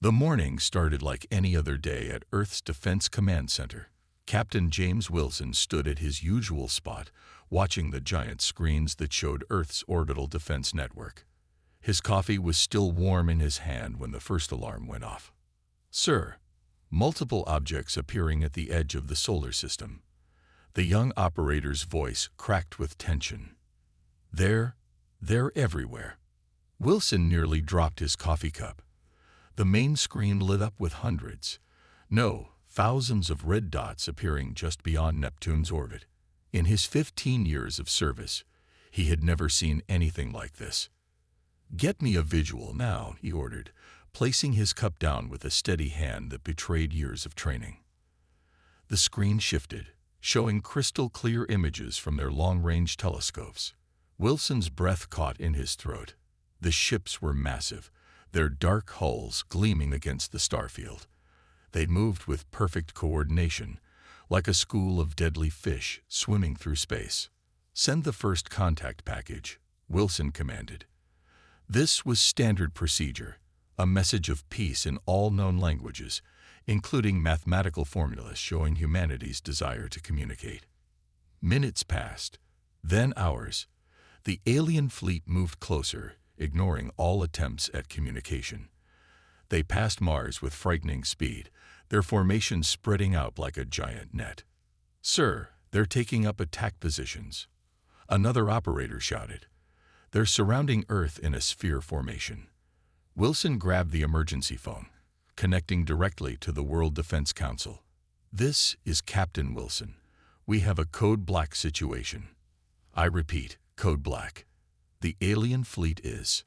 The morning started like any other day at Earth's Defense Command Center. Captain James Wilson stood at his usual spot, watching the giant screens that showed Earth's orbital defense network. His coffee was still warm in his hand when the first alarm went off. "Sir," multiple objects appearing at the edge of the solar system. The young operator's voice cracked with tension. They're everywhere." Wilson nearly dropped his coffee cup. The main screen lit up with hundreds, no, thousands of red dots appearing just beyond Neptune's orbit. In his 15 years of service, he had never seen anything like this. "Get me a visual now," he ordered, placing his cup down with a steady hand that betrayed years of training. The screen shifted, showing crystal-clear images from their long-range telescopes. Wilson's breath caught in his throat. The ships were massive, their dark hulls gleaming against the starfield. They moved with perfect coordination, like a school of deadly fish swimming through space. "Send the first contact package," Wilson commanded. This was standard procedure, a message of peace in all known languages, including mathematical formulas showing humanity's desire to communicate. Minutes passed, then hours. The alien fleet moved closer, ignoring all attempts at communication. They passed Mars with frightening speed, their formation spreading out like a giant net. "Sir, they're taking up attack positions," another operator shouted. "They're surrounding Earth in a sphere formation." Wilson grabbed the emergency phone, connecting directly to the World Defense Council. "This is Captain Wilson. We have a code black situation." "I repeat, code black. The alien fleet is."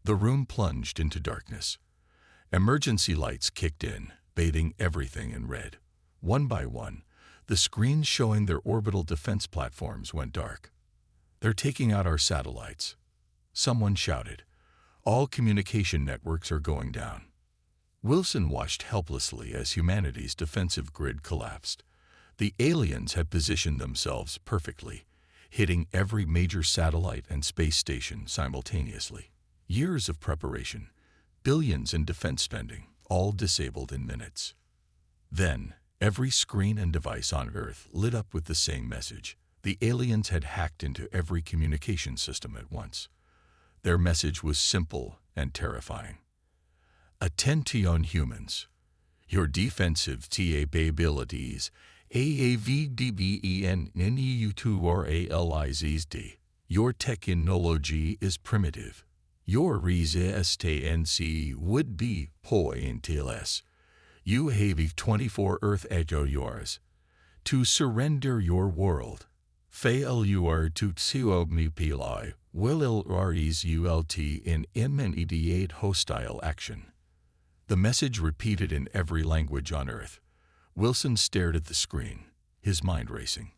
The room plunged into darkness. Emergency lights kicked in, bathing everything in red. One by one, the screens showing their orbital defense platforms went dark. "They're taking out our satellites," someone shouted. "All communication networks are going down." Wilson watched helplessly as humanity's defensive grid collapsed. The aliens had positioned themselves perfectly, hitting every major satellite and space station simultaneously. Years of preparation, billions in defense spending, all disabled in minutes. Then, every screen and device on Earth lit up with the same message. The aliens had hacked into every communication system at once. Their message was simple and terrifying. "Attention humans. Your defensive capabilities AAVDBENNEU2RALIZD. Your technology is primitive. Your resistance would be pointless. You have 24 Earth at yours. To surrender your world. Failure to submit will result in immediate hostile action." The message repeated in every language on Earth. Wilson stared at the screen, his mind racing.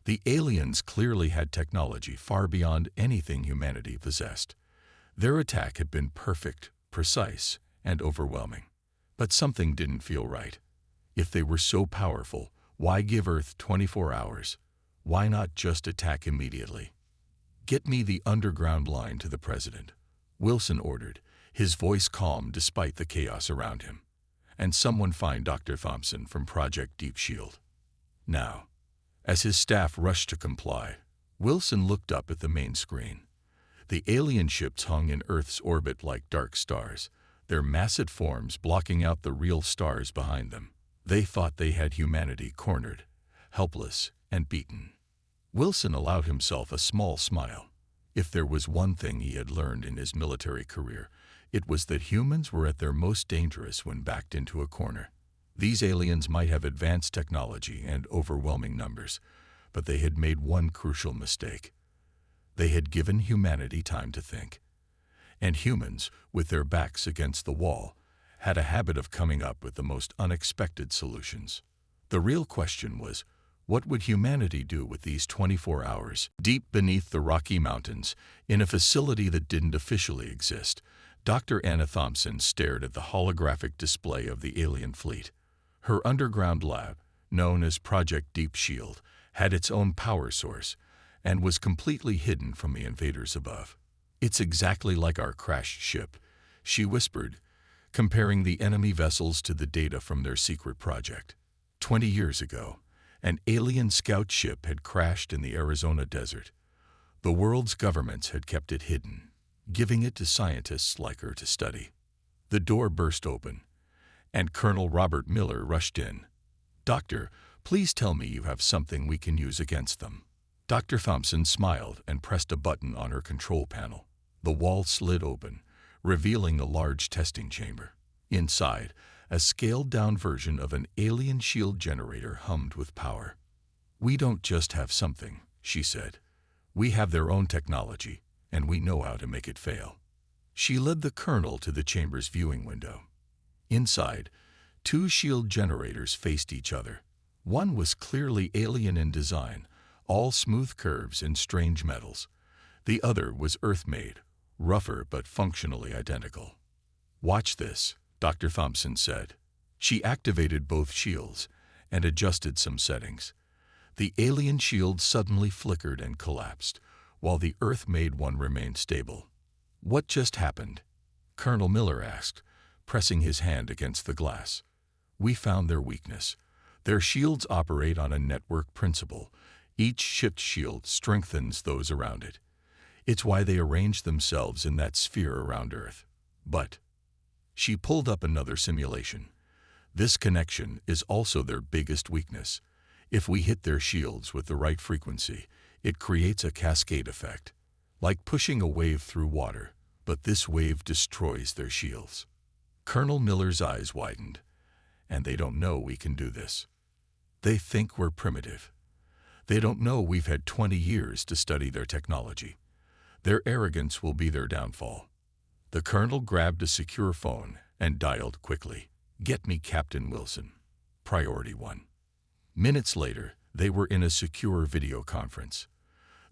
The aliens clearly had technology far beyond anything humanity possessed. Their attack had been perfect, precise, and overwhelming. But something didn't feel right. If they were so powerful, why give Earth 24 hours? Why not just attack immediately? "Get me the underground line to the president," Wilson ordered, his voice calm despite the chaos around him. "And someone find Dr. Thompson from Project Deep Shield. Now." As his staff rushed to comply, Wilson looked up at the main screen. The alien ships hung in Earth's orbit like dark stars, their massive forms blocking out the real stars behind them. They thought they had humanity cornered, helpless and beaten. Wilson allowed himself a small smile. If there was one thing he had learned in his military career, it was that humans were at their most dangerous when backed into a corner. These aliens might have advanced technology and overwhelming numbers, but they had made one crucial mistake. They had given humanity time to think. And humans, with their backs against the wall, had a habit of coming up with the most unexpected solutions. The real question was, what would humanity do with these 24 hours, deep beneath the Rocky Mountains, in a facility that didn't officially exist? Dr. Anna Thompson stared at the holographic display of the alien fleet. Her underground lab, known as Project Deep Shield, had its own power source and was completely hidden from the invaders above. "It's exactly like our crashed ship," she whispered, comparing the enemy vessels to the data from their secret project. 20 years ago, an alien scout ship had crashed in the Arizona desert. The world's governments had kept it hidden, giving it to scientists like her to study. The door burst open, and Colonel Robert Miller rushed in. "Doctor, please tell me you have something we can use against them." Dr. Thompson smiled and pressed a button on her control panel. The wall slid open, revealing a large testing chamber. Inside, a scaled-down version of an alien shield generator hummed with power. "We don't just have something," she said. "We have their own technology, and we know how to make it fail." She led the colonel to the chamber's viewing window. Inside, two shield generators faced each other. One was clearly alien in design, all smooth curves and strange metals. The other was Earth-made, rougher but functionally identical. "Watch this," Dr. Thompson said. She activated both shields and adjusted some settings. The alien shield suddenly flickered and collapsed, while the Earth-made one remained stable. "What just happened?" Colonel Miller asked, pressing his hand against the glass. "We found their weakness. Their shields operate on a network principle. Each ship's shield strengthens those around it. It's why they arrange themselves in that sphere around Earth. But..." She pulled up another simulation. "This connection is also their biggest weakness. If we hit their shields with the right frequency, it creates a cascade effect, like pushing a wave through water, but this wave destroys their shields." Colonel Miller's eyes widened. "And they don't know we can do this. They think we're primitive. They don't know we've had 20 years to study their technology. Their arrogance will be their downfall." The colonel grabbed a secure phone and dialed quickly. "Get me Captain Wilson. Priority 1. Minutes later, they were in a secure video conference.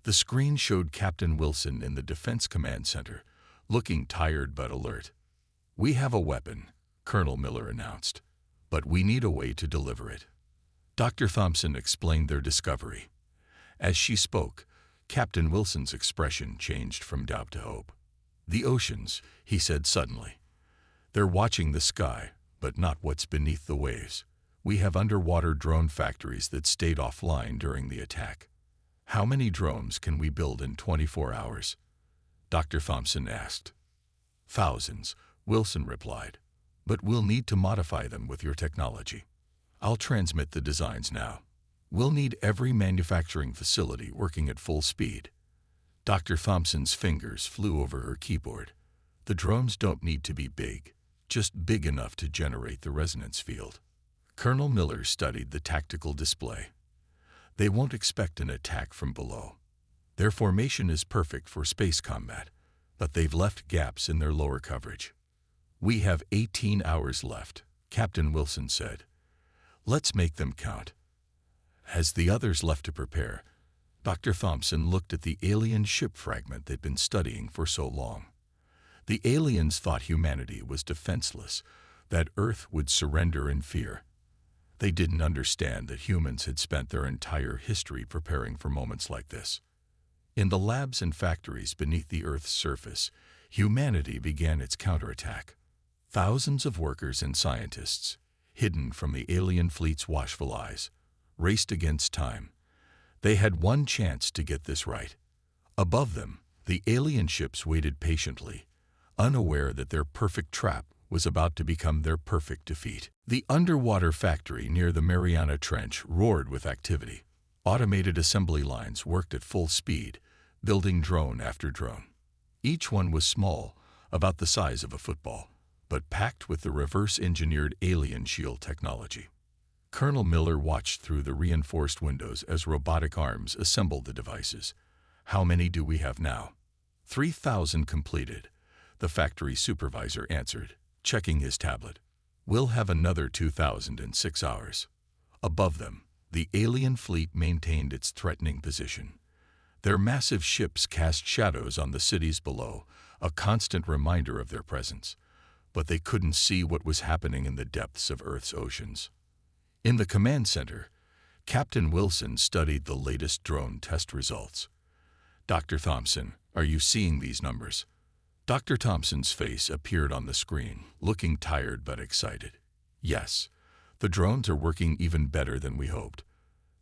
The screen showed Captain Wilson in the Defense Command Center, looking tired but alert. "We have a weapon," Colonel Miller announced, "but we need a way to deliver it." Dr. Thompson explained their discovery. As she spoke, Captain Wilson's expression changed from doubt to hope. "The oceans," he said suddenly. "They're watching the sky, but not what's beneath the waves. We have underwater drone factories that stayed offline during the attack." "How many drones can we build in 24 hours?" Dr. Thompson asked. "Thousands," Wilson replied. "But we'll need to modify them with your technology. I'll transmit the designs now. We'll need every manufacturing facility working at full speed." Dr. Thompson's fingers flew over her keyboard. "The drones don't need to be big, just big enough to generate the resonance field." Colonel Miller studied the tactical display. "They won't expect an attack from below. Their formation is perfect for space combat, but they've left gaps in their lower coverage." "We have 18 hours left," Captain Wilson said. "Let's make them count." As the others left to prepare, Dr. Thompson looked at the alien ship fragment they'd been studying for so long. The aliens thought humanity was defenseless, that Earth would surrender in fear. They didn't understand that humans had spent their entire history preparing for moments like this. In the labs and factories beneath the Earth's surface, humanity began its counterattack. Thousands of workers and scientists, hidden from the alien fleet's watchful eyes, raced against time. They had one chance to get this right. Above them, the alien ships waited patiently, unaware that their perfect trap was about to become their perfect defeat. The underwater factory near the Mariana Trench roared with activity. Automated assembly lines worked at full speed, building drone after drone. Each one was small, about the size of a football, but packed with the reverse-engineered alien shield technology. Colonel Miller watched through the reinforced windows as robotic arms assembled the devices. "How many do we have now?" 3,000 completed, the factory supervisor answered, checking his tablet. "We'll have another 2,000 in 6 hours." Above them, the alien fleet maintained its threatening position. Their massive ships cast shadows on the cities below, a constant reminder of their presence. But they couldn't see what was happening in the depths of Earth's oceans. In the command center, Captain Wilson studied the latest drone test results. "Dr. Thompson, are you seeing these numbers?" Dr. Thompson's face appeared on the screen, looking tired but excited. Yes, the drones are working even better than we hoped.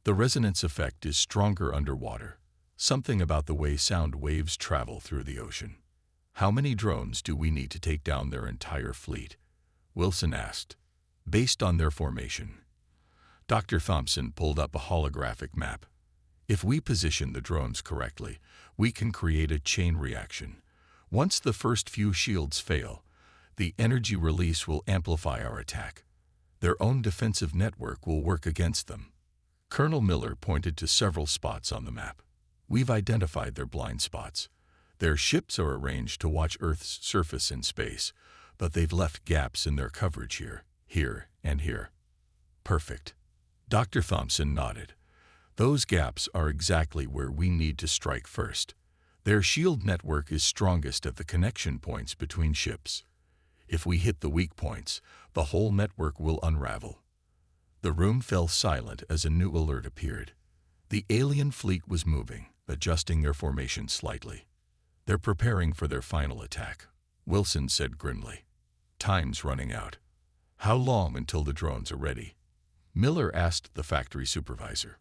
The resonance effect is stronger underwater, something about the way sound waves travel through the ocean. How many drones do we need to take down their entire fleet? Wilson asked. Based on their formation. Dr. Thompson pulled up a holographic map. If we position the drones correctly, we can create a chain reaction. Once the first few shields fail, the energy release will amplify our attack. Their own defensive network will work against them. Colonel Miller pointed to several spots on the map. We've identified their blind spots. Their ships are arranged to watch Earth's surface in space, but they've left gaps in their coverage here, and here. Perfect. Dr. Thompson nodded. Those gaps are exactly where we need to strike first. Their shield network is strongest at the connection points between ships. If we hit the weak points, the whole network will unravel. The room fell silent as a new alert appeared. The alien fleet was moving, adjusting their formation slightly. They're preparing for their final attack, Wilson said grimly. Time's running out. How long until the drones are ready? Miller asked the factory supervisor.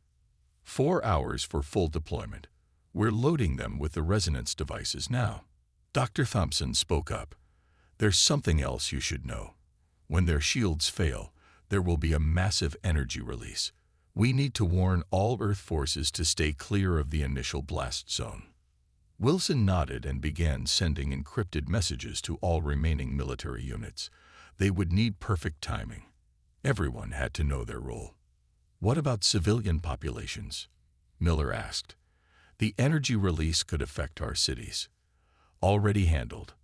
4 hours for full deployment. We're loading them with the resonance devices now. Dr. Thompson spoke up. There's something else you should know. When their shields fail, there will be a massive energy release. We need to warn all Earth forces to stay clear of the initial blast zone. Wilson nodded and began sending encrypted messages to all remaining military units. They would need perfect timing. Everyone had to know their role. What about civilian populations? Miller asked. The energy release could affect our cities. Already handled,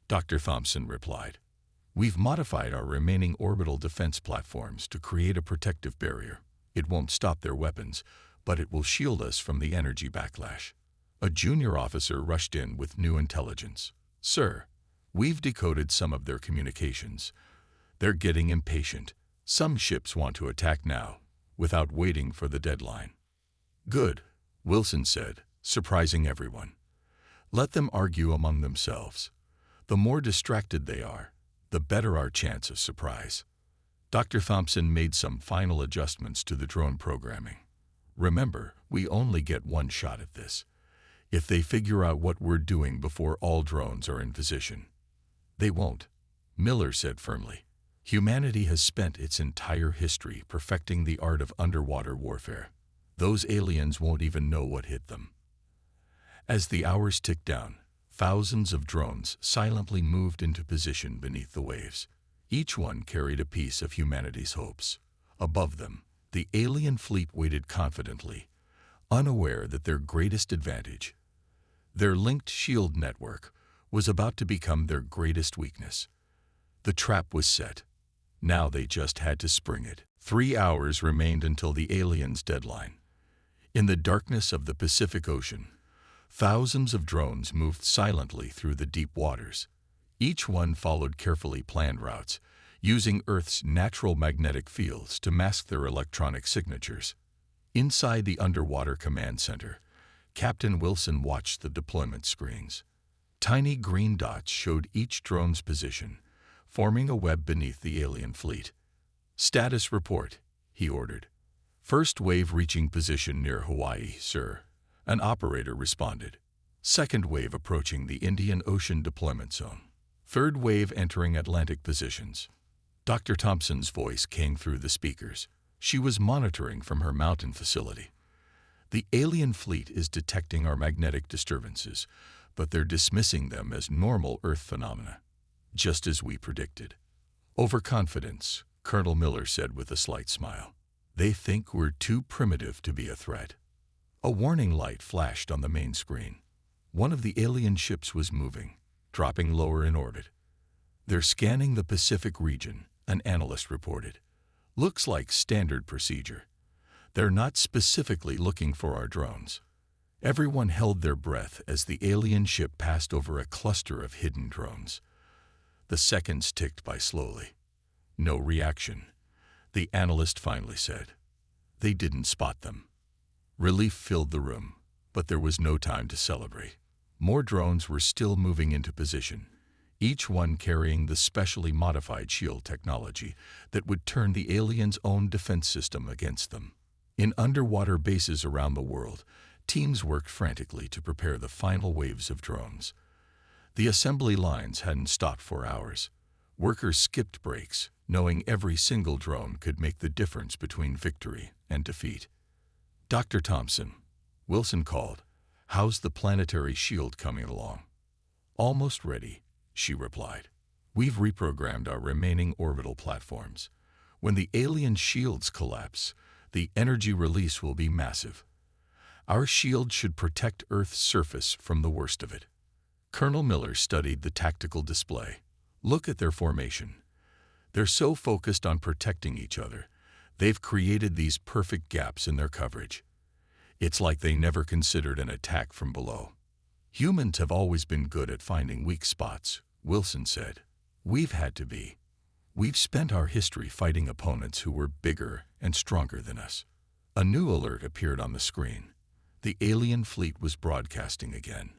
Dr. Thompson replied. We've modified our remaining orbital defense platforms to create a protective barrier. It won't stop their weapons, but it will shield us from the energy backlash. A junior officer rushed in with new intelligence. Sir, we've decoded some of their communications. They're getting impatient. Some ships want to attack now, without waiting for the deadline. Good, Wilson said, surprising everyone. Let them argue among themselves. The more distracted they are, the better our chance of surprise. Dr. Thompson made some final adjustments to the drone programming. Remember, we only get one shot at this. If they figure out what we're doing before all drones are in position. They won't, Miller said firmly. Humanity has spent its entire history perfecting the art of underwater warfare. Those aliens won't even know what hit them. As the hours ticked down, thousands of drones silently moved into position beneath the waves. Each one carried a piece of humanity's hopes. Above them, the alien fleet waited confidently, unaware that their greatest advantage, their linked shield network, was about to become their greatest weakness. The trap was set. Now they just had to spring it. 3 hours remained until the aliens' deadline. In the darkness of the Pacific Ocean, thousands of drones moved silently through the deep waters. Each one followed carefully planned routes, using Earth's natural magnetic fields to mask their electronic signatures. Inside the underwater command center, Captain Wilson watched the deployment screens. Tiny green dots showed each drone's position, forming a web beneath the alien fleet. Status report, he ordered. First wave reaching position near Hawaii, sir. An operator responded. Second wave approaching the Indian Ocean deployment zone. Third wave entering Atlantic positions. Dr. Thompson's voice came through the speakers. She was monitoring from her mountain facility. The alien fleet is detecting our magnetic disturbances, but they're dismissing them as normal Earth phenomena, just as we predicted. Overconfidence, Colonel Miller said with a slight smile. They think we're too primitive to be a threat. A warning light flashed on the main screen. One of the alien ships was moving, dropping lower in orbit. They're scanning the Pacific region, an analyst reported. Looks like standard procedure. They're not specifically looking for our drones. Everyone held their breath as the alien ship passed over a cluster of hidden drones. The seconds ticked by slowly. No reaction. The analyst finally said. They didn't spot them. Relief filled the room, but there was no time to celebrate. More drones were still moving into position, each one carrying the specially modified shield technology that would turn the aliens' own defense system against them. In underwater bases around the world, teams worked frantically to prepare the final waves of drones. The assembly lines hadn't stopped for hours. Workers skipped breaks, knowing every single drone could make the difference between victory and defeat. "Dr. Thompson," Wilson called, "how's the planetary shield coming along?" "Almost ready," she replied. "We've reprogrammed our remaining orbital platforms. When the alien shields collapse, the energy release will be massive. Our shield should protect Earth's surface from the worst of it." Colonel Miller studied the tactical display. "Look at their formation. They're so focused on protecting each other, they've created these perfect gaps in their coverage. It's like they never considered an attack from below." "Humans have always been good at finding weak spots," Wilson said. "We've had to be. We've spent our history fighting opponents who were bigger and stronger than us." A new alert appeared on the screen. The alien fleet was broadcasting again.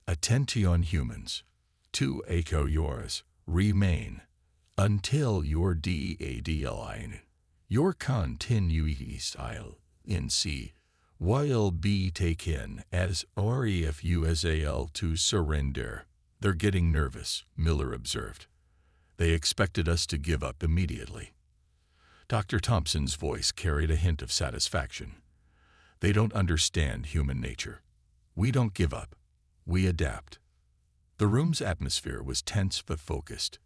"Attention humans. 2 hours remain until your deadline. Your continuity style in C will be taken as or if you SAL to surrender." "They're getting nervous," Miller observed. "They expected us to give up immediately." Dr. Thompson's voice carried a hint of satisfaction. "They don't understand human nature. We don't give up. We adapt." The room's atmosphere was tense but focused.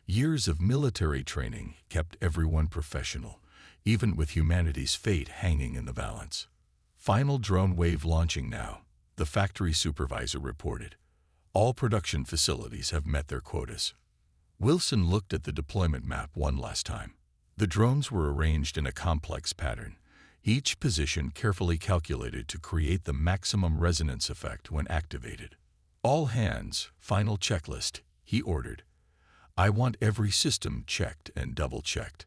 Years of military training kept everyone professional, even with humanity's fate hanging in the balance. "Final drone wave launching now," the factory supervisor reported. "All production facilities have met their quotas." Wilson looked at the deployment map one last time. The drones were arranged in a complex pattern, each position carefully calculated to create the maximum resonance effect when activated. "All hands, final checklist," he ordered. "I want every system checked and double-checked.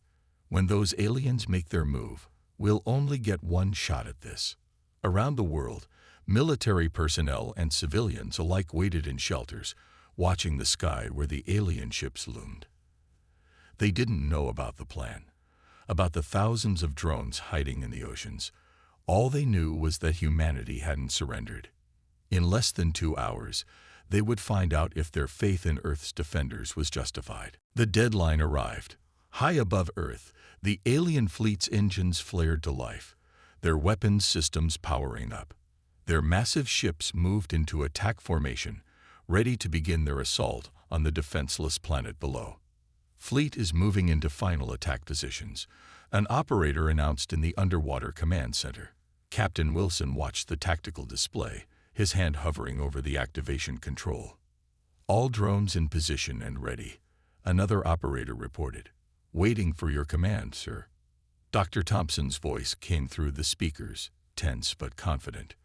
When those aliens make their move, we'll only get one shot at this." Around the world, military personnel and civilians alike waited in shelters, watching the sky where the alien ships loomed. They didn't know about the plan, about the thousands of drones hiding in the oceans. All they knew was that humanity hadn't surrendered. In less than 2 hours, they would find out if their faith in Earth's defenders was justified. The deadline arrived. High above Earth, the alien fleet's engines flared to life, their weapons systems powering up. Their massive ships moved into attack formation, ready to begin their assault on the defenseless planet below. "Fleet is moving into final attack positions," an operator announced in the underwater command center. Captain Wilson watched the tactical display, his hand hovering over the activation control. "All drones in position and ready," another operator reported. "Waiting for your command, sir." Dr. Thompson's voice came through the speakers, tense but confident.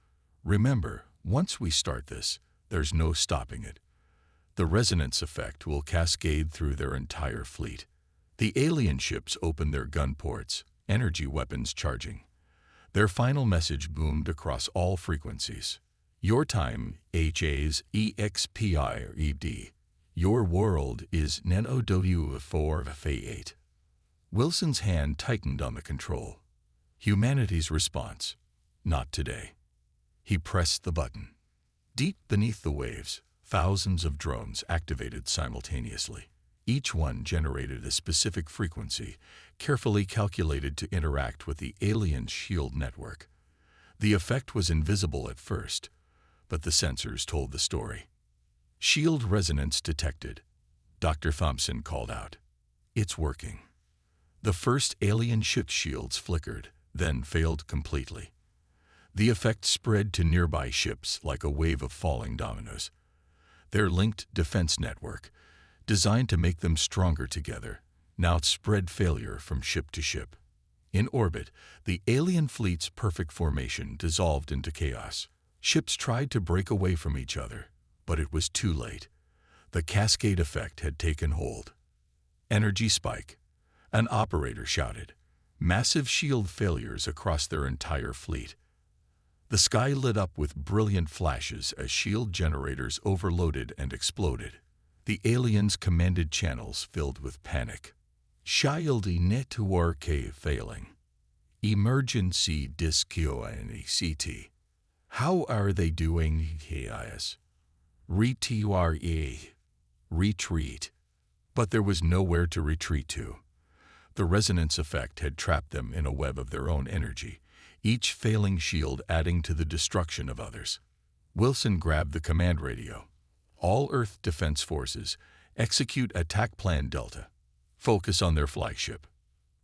"Remember, once we start this, there's no stopping it. The resonance effect will cascade through their entire fleet." The alien ships opened their gun ports, energy weapons charging. Their final message boomed across all frequencies. "Your time, HAs EXPIRED. Your world is NNOW4F8. Wilson's hand tightened on the control. Humanity's response: "Not today." He pressed the button. Deep beneath the waves, thousands of drones activated simultaneously. Each one generated a specific frequency, carefully calculated to interact with the alien shield network. The effect was invisible at first, but the sensors told the story. "Shield resonance detected," Dr. Thompson called out. "It's working." The first alien ship shields flickered, then failed completely. The effect spread to nearby ships like a wave of falling dominoes. Their linked defense network, designed to make them stronger together, now spread failure from ship to ship. In orbit, the alien fleet's perfect formation dissolved into chaos. Ships tried to break away from each other, but it was too late. The cascade effect had taken hold. "Energy spike," an operator shouted. Massive shield failures across their entire fleet. The sky lit up with brilliant flashes as shield generators overloaded and exploded. The aliens' commanded channels filled with panic. Child network failing. Emergency disconnection. How are they doing? His retreat. But there was nowhere to retreat to. The resonance effect had trapped them in a web of their own energy, each failing shield adding to the destruction of others. Wilson grabbed the command radio. All Earth Defense Forces, execute Attack Plan Delta. Focus on their flagship.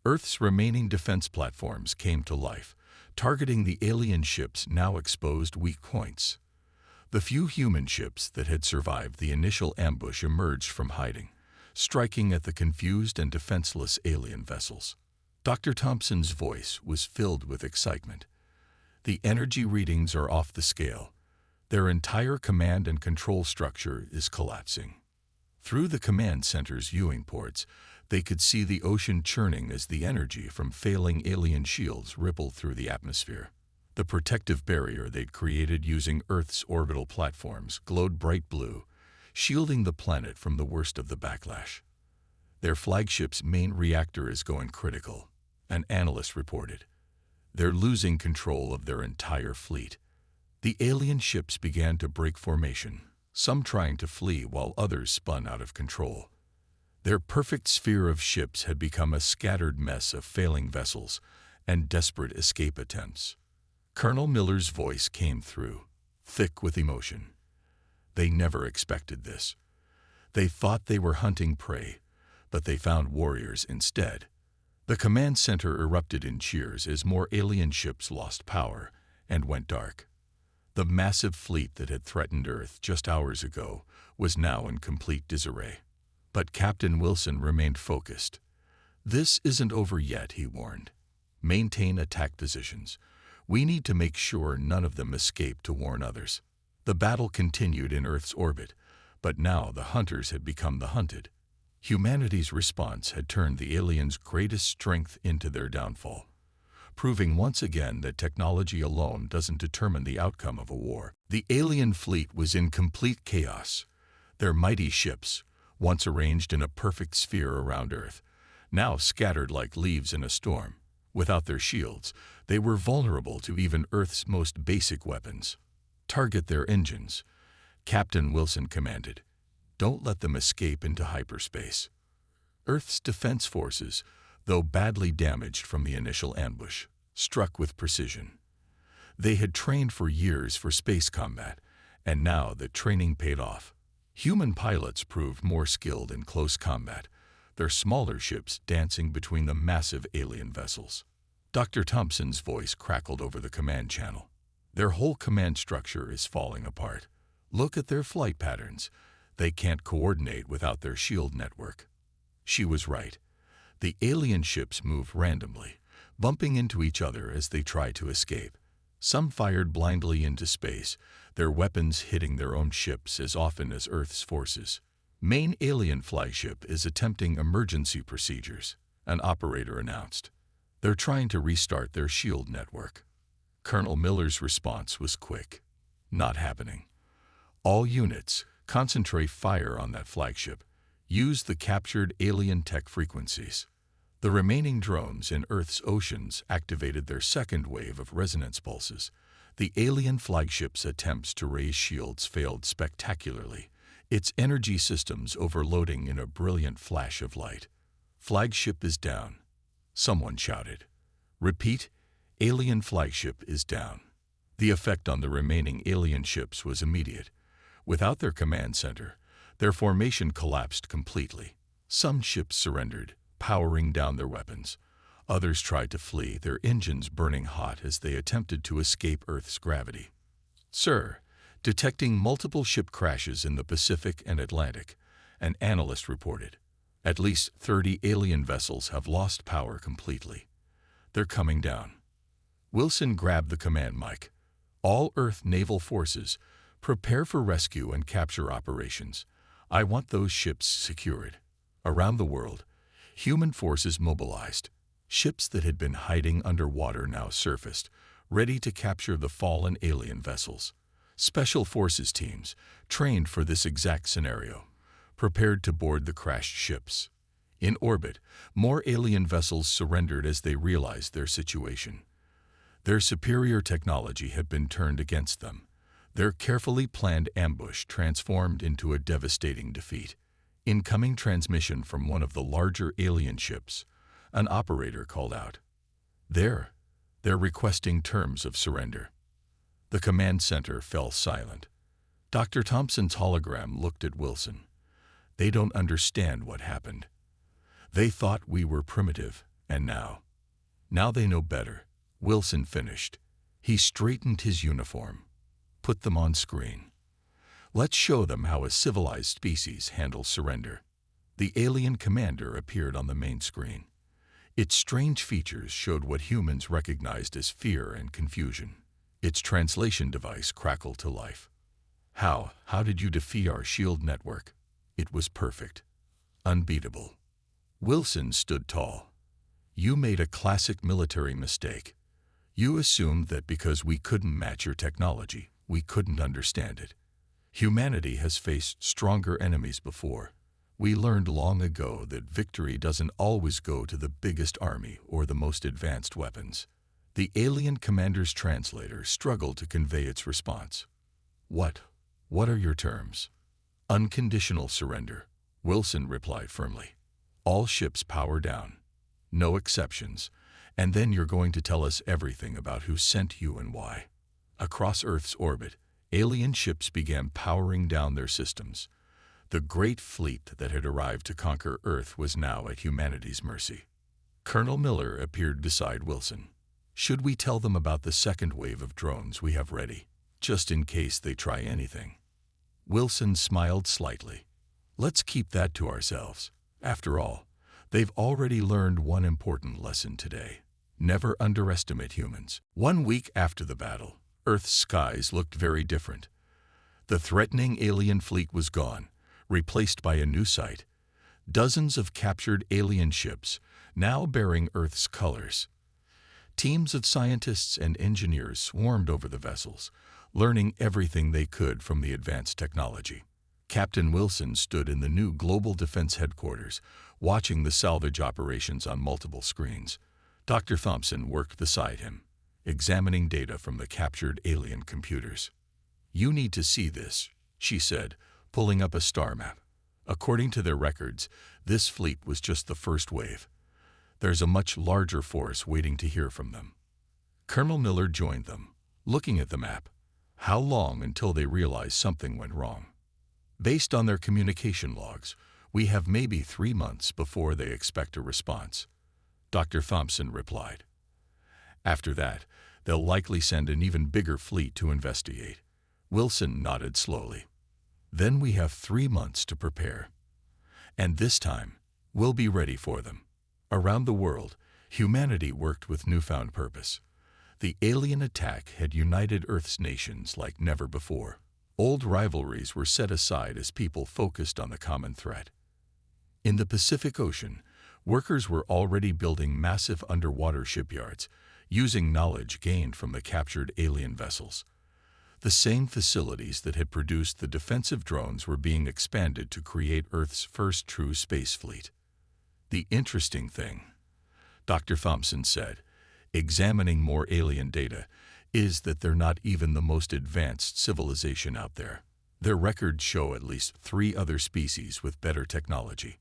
Earth's remaining defense platforms came to life, targeting the alien ships' now exposed weak points. The few human ships that had survived the initial ambush emerged from hiding, striking at the confused and defenseless alien vessels. Dr. Thompson's voice was filled with excitement. The energy readings are off the scale. Their entire command and control structure is collapsing. Through the command center's viewing ports, they could see the ocean churning as the energy from failing alien shields rippled through the atmosphere. The protective barrier they'd created using Earth's orbital platforms glowed bright blue, shielding the planet from the worst of the backlash. Their flagship's main reactor is going critical, an analyst reported. They're losing control of their entire fleet. The alien ships began to break formation, some trying to flee while others spun out of control. Their perfect sphere of ships had become a scattered mess of failing vessels and desperate escape attempts. Colonel Miller's voice came through, thick with emotion. They never expected this. They thought they were hunting prey, but they found warriors instead. The command center erupted in cheers as more alien ships lost power and went dark. The massive fleet that had threatened Earth just hours ago was now in complete disarray. But Captain Wilson remained focused. "This isn't over yet," he warned. "Maintain attack positions. We need to make sure none of them escape to warn others." The battle continued in Earth's orbit, but now the hunters had become the hunted. Humanity's response had turned the aliens' greatest strength into their downfall, proving once again that technology alone doesn't determine the outcome of a war. The alien fleet was in complete chaos. Their mighty ships, once arranged in a perfect sphere around Earth, now scattered like leaves in a storm. Without their shields, they were vulnerable to even Earth's most basic weapons. "Target their engines," Captain Wilson commanded. "Don't let them escape into hyperspace." Earth's defense forces, though badly damaged from the initial ambush, struck with precision. They had trained for years for space combat, and now the training paid off. Human pilots proved more skilled in close combat, their smaller ships dancing between the massive alien vessels. Dr. Thompson's voice crackled over the command channel. "Their whole command structure is falling apart. Look at their flight patterns. They can't coordinate without their shield network." She was right. The alien ships moved randomly, bumping into each other as they tried to escape. Some fired blindly into space, their weapons hitting their own ships as often as Earth's forces. "Main alien flagship is attempting emergency procedures," an operator announced. "They're trying to restart their shield network." Colonel Miller's response was quick. "Not happening. All units, concentrate fire on that flagship. Use the captured alien tech frequencies." The remaining drones in Earth's oceans activated their second wave of resonance pulses. The alien flagship's attempts to raise shields failed spectacularly, its energy systems overloading in a brilliant flash of light. "Flagship is down," someone shouted. "Repeat, alien flagship is down." The effect on the remaining alien ships was immediate. Without their command center, their formation collapsed completely. Some ships surrendered, powering down their weapons. Others tried to flee, their engines burning hot as they attempted to escape Earth's gravity. "Sir, detecting multiple ship crashes in the Pacific and Atlantic," an analyst reported. "At least 30 alien vessels have lost power completely. They're coming down." Wilson grabbed the command mic. "All Earth naval forces, prepare for rescue and capture operations. I want those ships secured." Around the world, human forces mobilized. Ships that had been hiding underwater now surfaced, ready to capture the fallen alien vessels. Special forces teams, trained for this exact scenario, prepared to board the crashed ships. In orbit, more alien vessels surrendered as they realized their situation. Their superior technology had been turned against them. Their carefully planned ambush transformed into a devastating defeat. Incoming transmission from one of the larger alien ships, an operator called out. They're requesting terms of surrender. The command center fell silent. Dr. Thompson's hologram looked at Wilson. They don't understand what happened. They thought we were primitive, and now they know better. Wilson finished. He straightened his uniform. Put them on screen. Let's show them how a civilized species handles surrender. The alien commander appeared on the main screen. Its strange features showed what humans recognized as fear and confusion. Its translation device crackled to life. How did you defeat our shield network? It was perfect. Unbeatable. Wilson stood tall. You made a classic military mistake. You assumed that because we couldn't match your technology, we couldn't understand it. Humanity has faced stronger enemies before. We learned long ago that victory doesn't always go to the biggest army or the most advanced weapons. The alien commander's translator struggled to convey its response. What are your terms? Unconditional surrender, Wilson replied firmly. All ships power down. No exceptions. And then you're going to tell us everything about who sent you and why. Across Earth's orbit, alien ships began powering down their systems. The great fleet that had arrived to conquer Earth was now at humanity's mercy. Colonel Miller appeared beside Wilson. Should we tell them about the second wave of drones we have ready, just in case they try anything? Wilson smiled slightly. Let's keep that to ourselves. After all, they've already learned one important lesson today. Never underestimate humans. 1 week after the battle, Earth's skies looked very different. The threatening alien fleet was gone, replaced by a new sight. Dozens of captured alien ships, now bearing Earth's colors. Teams of scientists and engineers swarmed over the vessels, learning everything they could from the advanced technology. Captain Wilson stood in the new Global Defense Headquarters, watching the salvage operations on multiple screens. Dr. Thompson worked beside him, examining data from the captured alien computers. You need to see this, she said, pulling up a star map. According to their records, this fleet was just the first wave. There's a much larger force waiting to hear from them. Colonel Miller joined them, looking at the map. How long until they realized something went wrong? Based on their communication logs, we have maybe 3 months before they expect a response, Dr. Thompson replied. After that, they'll likely send an even bigger fleet to investigate. Wilson nodded slowly. Then we have 3 months to prepare. And this time, we'll be ready for them. Around the world, humanity worked with newfound purpose. The alien attack had united Earth's nations like never before. Old rivalries were set aside as people focused on the common threat. In the Pacific Ocean, workers were already building massive underwater shipyards, using knowledge gained from the captured alien vessels. The same facilities that had produced the defensive drones were being expanded to create Earth's first true space fleet. The interesting thing, Dr. Thompson said, examining more alien data, is that they're not even the most advanced civilization out there. Their records show at least 3 other species with better technology.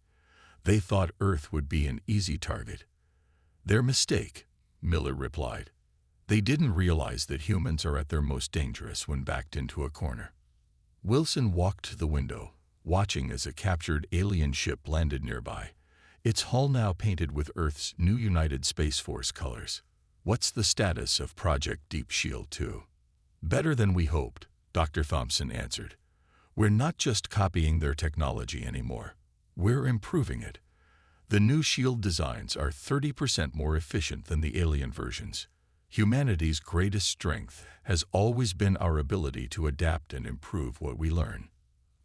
They thought Earth would be an easy target. Their mistake, Miller replied. They didn't realize that humans are at their most dangerous when backed into a corner. Wilson walked to the window, watching as a captured alien ship landed nearby, its hull now painted with Earth's new United Space Force colors. What's the status of Project Deep Shield 2? Better than we hoped, Dr. Thompson answered. We're not just copying their technology anymore. We're improving it. The new shield designs are 30% more efficient than the alien versions. Humanity's greatest strength has always been our ability to adapt and improve what we learn.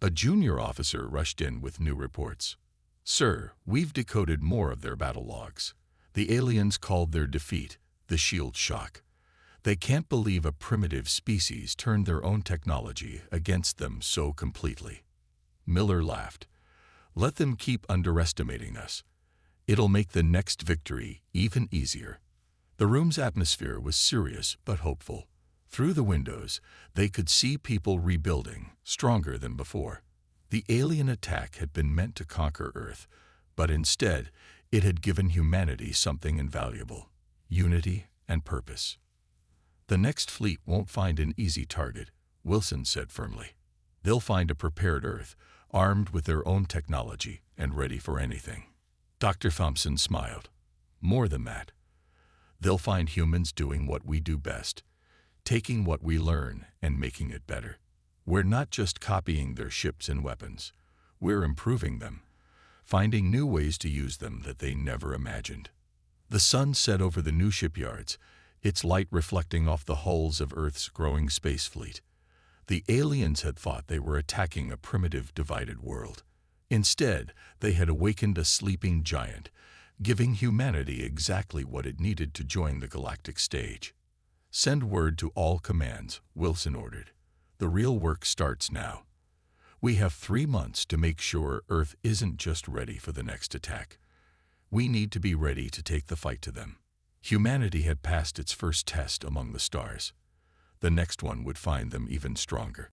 A junior officer rushed in with new reports. Sir, we've decoded more of their battle logs. The aliens called their defeat the shield shock. They can't believe a primitive species turned their own technology against them so completely. Miller laughed. Let them keep underestimating us. It'll make the next victory even easier." The room's atmosphere was serious but hopeful. Through the windows, they could see people rebuilding, stronger than before. The alien attack had been meant to conquer Earth, but instead, it had given humanity something invaluable: unity and purpose. "The next fleet won't find an easy target," Wilson said firmly. "They'll find a prepared Earth, armed with their own technology and ready for anything." Dr. Thompson smiled. "More than that. They'll find humans doing what we do best, taking what we learn and making it better. We're not just copying their ships and weapons. We're improving them, finding new ways to use them that they never imagined." The sun set over the new shipyards, its light reflecting off the hulls of Earth's growing space fleet. The aliens had thought they were attacking a primitive, divided world. Instead, they had awakened a sleeping giant, giving humanity exactly what it needed to join the galactic stage. "Send word to all commands," Wilson ordered. "The real work starts now. We have 3 months to make sure Earth isn't just ready for the next attack. We need to be ready to take the fight to them." Humanity had passed its first test among the stars. The next one would find them even stronger.